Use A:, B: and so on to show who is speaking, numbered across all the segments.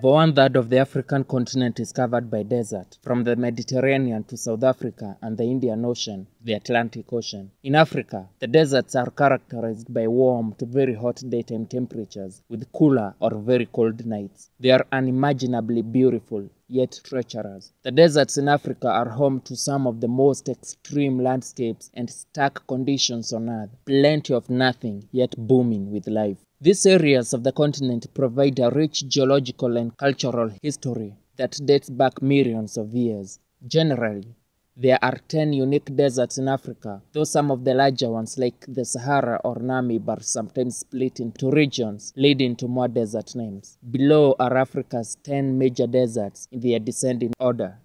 A: Over one-third of the African continent is covered by desert, from the Mediterranean to South Africa and the Indian Ocean, the Atlantic Ocean. In Africa, the deserts are characterized by warm to very hot daytime temperatures, with cooler or very cold nights. They are unimaginably beautiful, yet treacherous. The deserts in Africa are home to some of the most extreme landscapes and stark conditions on Earth. Plenty of nothing, yet booming with life. These areas of the continent provide a rich geological and cultural history that dates back millions of years. Generally, there are 10 unique deserts in Africa, though some of the larger ones like the Sahara or Namib are sometimes split into regions, leading to more desert names. Below are Africa's 10 major deserts in their descending order.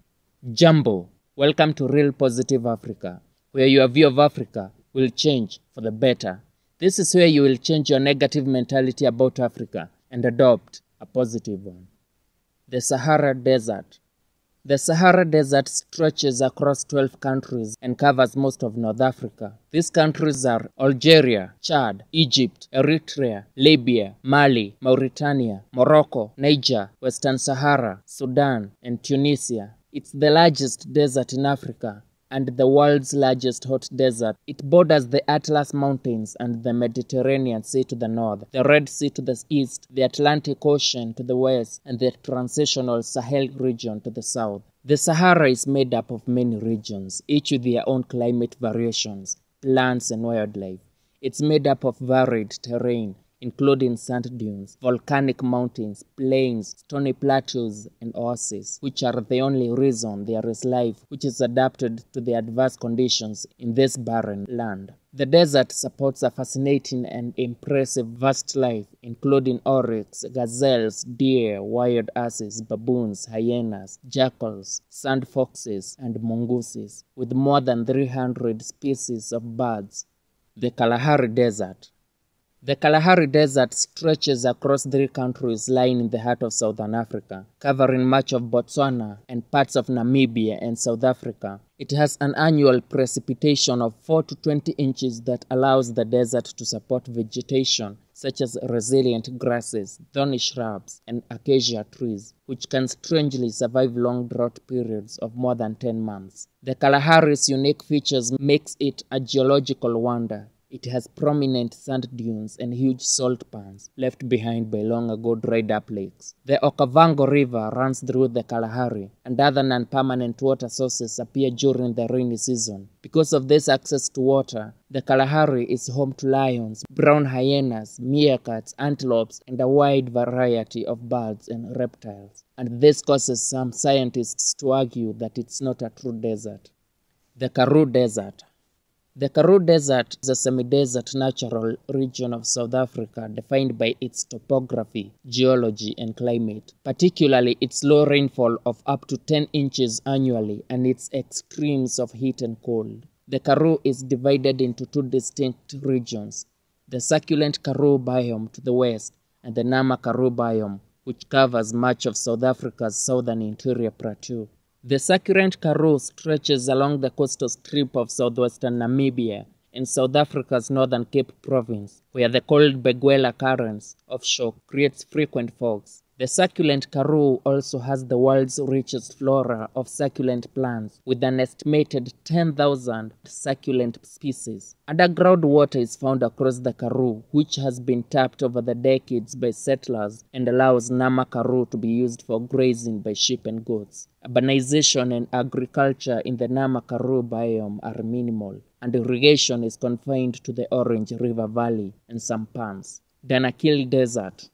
A: Jambo, welcome to Real Positive Africa, where your view of Africa will change for the better. This is where you will change your negative mentality about Africa and adopt a positive one. The Sahara Desert. The Sahara Desert stretches across 12 countries and covers most of North Africa. These countries are Algeria, Chad, Egypt, Eritrea, Libya, Mali, Mauritania, Morocco, Niger, Western Sahara, Sudan, and Tunisia. It's the largest desert in Africa and the world's largest hot desert. It borders the Atlas Mountains and the Mediterranean Sea to the north, the Red Sea to the east, the Atlantic Ocean to the west, and the transitional Sahel region to the south. The Sahara is made up of many regions, each with their own climate variations, plants and wildlife. It's made up of varied terrain, including sand dunes, volcanic mountains, plains, stony plateaus, and oases, which are the only reason there is life which is adapted to the adverse conditions in this barren land. The desert supports a fascinating and impressive vast life, including oryx, gazelles, deer, wild asses, baboons, hyenas, jackals, sand foxes, and mongooses, with more than 300 species of birds. The Kalahari Desert. The Kalahari Desert stretches across 3 countries lying in the heart of southern Africa, covering much of Botswana and parts of Namibia and South Africa. It has an annual precipitation of 4 to 20 inches that allows the desert to support vegetation such as resilient grasses, thorny shrubs, and acacia trees, which can strangely survive long drought periods of more than 10 months. The Kalahari's unique features makes it a geological wonder. It has prominent sand dunes and huge salt pans left behind by long ago dried up lakes. The Okavango River runs through the Kalahari, and other non-permanent water sources appear during the rainy season. Because of this access to water, the Kalahari is home to lions, brown hyenas, meerkats, antelopes, and a wide variety of birds and reptiles. And this causes some scientists to argue that it's not a true desert. The Karoo Desert. The Karoo Desert is a semi-desert natural region of South Africa defined by its topography, geology, and climate, particularly its low rainfall of up to 10 inches annually and its extremes of heat and cold. The Karoo is divided into 2 distinct regions, the succulent Karoo biome to the west and the Nama Karoo biome, which covers much of South Africa's southern interior plateau. The succulent Karoo stretches along the coastal strip of southwestern Namibia and South Africa's northern Cape Province, where the cold Benguela Currents offshore creates frequent fogs. The succulent Karoo also has the world's richest flora of succulent plants, with an estimated 10,000 succulent species. Underground water is found across the Karoo, which has been tapped over the decades by settlers and allows Nama Karoo to be used for grazing by sheep and goats. Urbanization and agriculture in the Nama Karoo biome are minimal, and irrigation is confined to the Orange River Valley and some palms. Danakil Desert.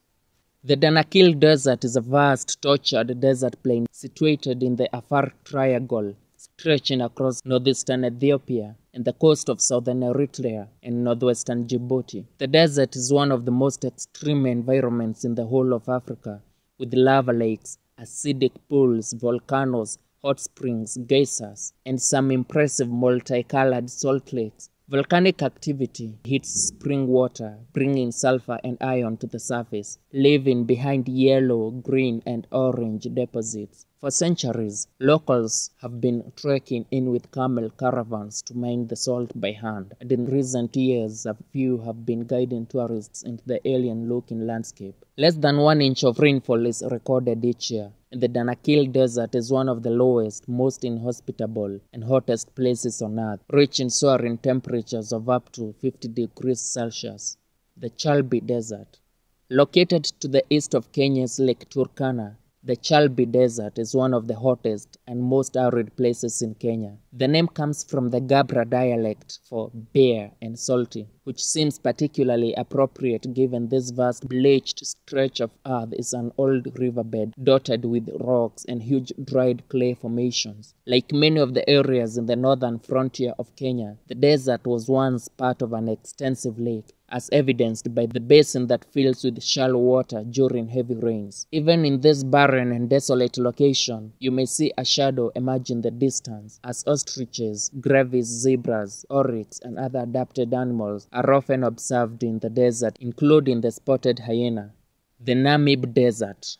A: The Danakil Desert is a vast, tortured desert plain situated in the Afar Triangle, stretching across northeastern Ethiopia and the coast of southern Eritrea and northwestern Djibouti. The desert is one of the most extreme environments in the whole of Africa, with lava lakes, acidic pools, volcanoes, hot springs, geysers, and some impressive multicolored salt lakes. Volcanic activity heats spring water, bringing sulfur and iron to the surface, leaving behind yellow, green, and orange deposits. For centuries, locals have been trekking in with camel caravans to mine the salt by hand, and in recent years, a few have been guiding tourists into the alien-looking landscape. Less than 1 inch of rainfall is recorded each year, and the Danakil Desert is one of the lowest, most inhospitable, and hottest places on Earth, reaching soaring temperatures of up to 50 degrees Celsius. The Chalbi Desert. Located to the east of Kenya's Lake Turkana, the Chalbi Desert is one of the hottest and most arid places in Kenya. The name comes from the Gabra dialect for bare and salty, which seems particularly appropriate given this vast bleached stretch of earth is an old riverbed dotted with rocks and huge dried clay formations. Like many of the areas in the northern frontier of Kenya, the desert was once part of an extensive lake, as evidenced by the basin that fills with shallow water during heavy rains. Even in this barren and desolate location, you may see a shadow emerge in the distance, as ostriches, grevy's, zebras, oryx, and other adapted animals are often observed in the desert, including the spotted hyena. The Namib Desert.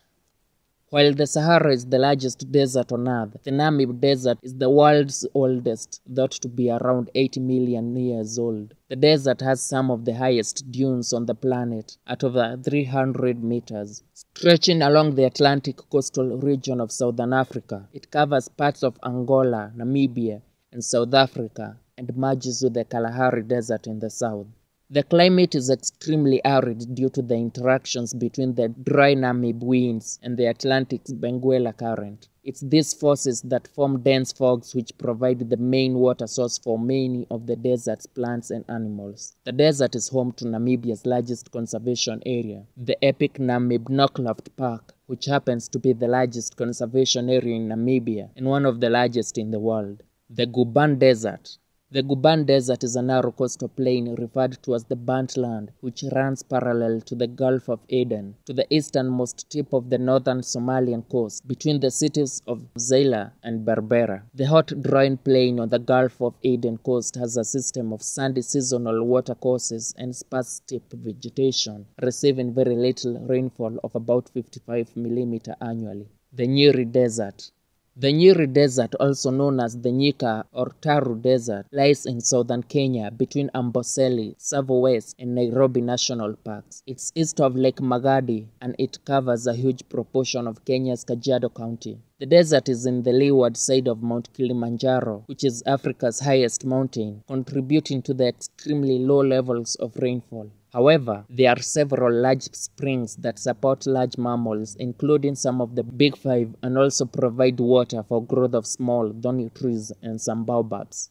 A: While the Sahara is the largest desert on Earth, the Namib Desert is the world's oldest, thought to be around 80 million years old. The desert has some of the highest dunes on the planet, at over 300 meters. Stretching along the Atlantic coastal region of southern Africa, it covers parts of Angola, Namibia, and South Africa, and merges with the Kalahari Desert in the south. The climate is extremely arid due to the interactions between the dry Namib winds and the Atlantic's Benguela Current. It's these forces that form dense fogs which provide the main water source for many of the desert's plants and animals. The desert is home to Namibia's largest conservation area, the epic Namib Knocklaft Park, which happens to be the largest conservation area in Namibia and one of the largest in the world. The Guban Desert. The Guban Desert is a narrow coastal plain referred to as the Burnt Land, which runs parallel to the Gulf of Aden, to the easternmost tip of the northern Somalian coast, between the cities of Zeila and Berbera. The hot, drying plain on the Gulf of Aden coast has a system of sandy seasonal watercourses and sparse steppe vegetation, receiving very little rainfall of about 55 mm annually. The Nyeri Desert. The Nyeri Desert, also known as the Nyika or Taru Desert, lies in southern Kenya between Amboseli, Tsavo West, and Nairobi National Parks. It's east of Lake Magadi, and it covers a huge proportion of Kenya's Kajiado County. The desert is in the leeward side of Mount Kilimanjaro, which is Africa's highest mountain, contributing to the extremely low levels of rainfall. However, there are several large springs that support large mammals, including some of the big five, and also provide water for growth of small, thorny trees and some baobabs.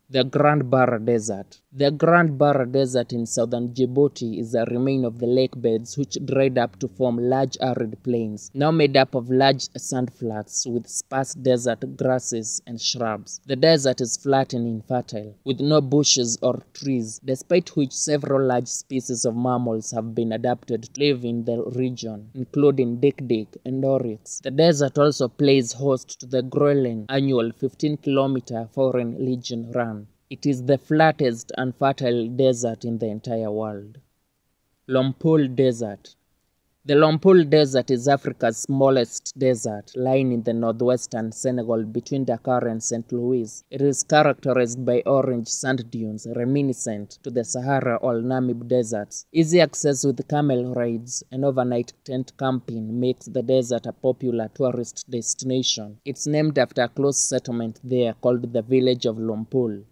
A: The Grand Barra Desert. The Grand Barra Desert in southern Djibouti is a remain of the lake beds which dried up to form large arid plains, now made up of large sand flats with sparse desert grasses and shrubs. The desert is flat and infertile, with no bushes or trees, despite which several large species of mammals have been adapted to live in the region, including dik-dik and oryx. The desert also plays host to the grueling annual 15-kilometer Foreign Legion Run. It is the flattest and fertile desert in the entire world. Lompoul Desert. The Lompoul Desert is Africa's smallest desert, lying in the northwestern Senegal between Dakar and St. Louis. It is characterized by orange sand dunes reminiscent to the Sahara or Namib deserts. Easy access with camel rides and overnight tent camping makes the desert a popular tourist destination. It's named after a close settlement there called the village of Lompoul.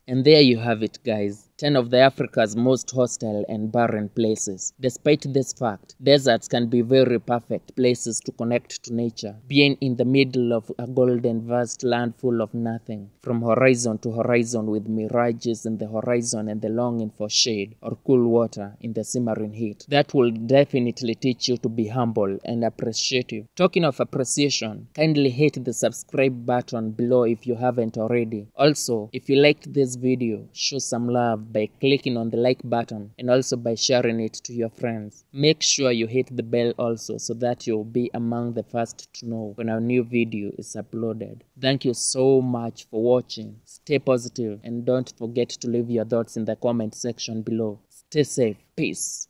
A: And there you have it, guys. 10 of Africa's most hostile and barren places. Despite this fact, deserts can be very perfect places to connect to nature, being in the middle of a golden vast land full of nothing, from horizon to horizon with mirages in the horizon and the longing for shade or cool water in the simmering heat. That will definitely teach you to be humble and appreciative. Talking of appreciation, kindly hit the subscribe button below if you haven't already. Also, if you liked this video, show some love love by clicking on the like button and also by sharing it to your friends. Make sure you hit the bell also so that you'll be among the first to know when our new video is uploaded. Thank you so much for watching. Stay positive and don't forget to leave your thoughts in the comment section below. Stay safe. Peace.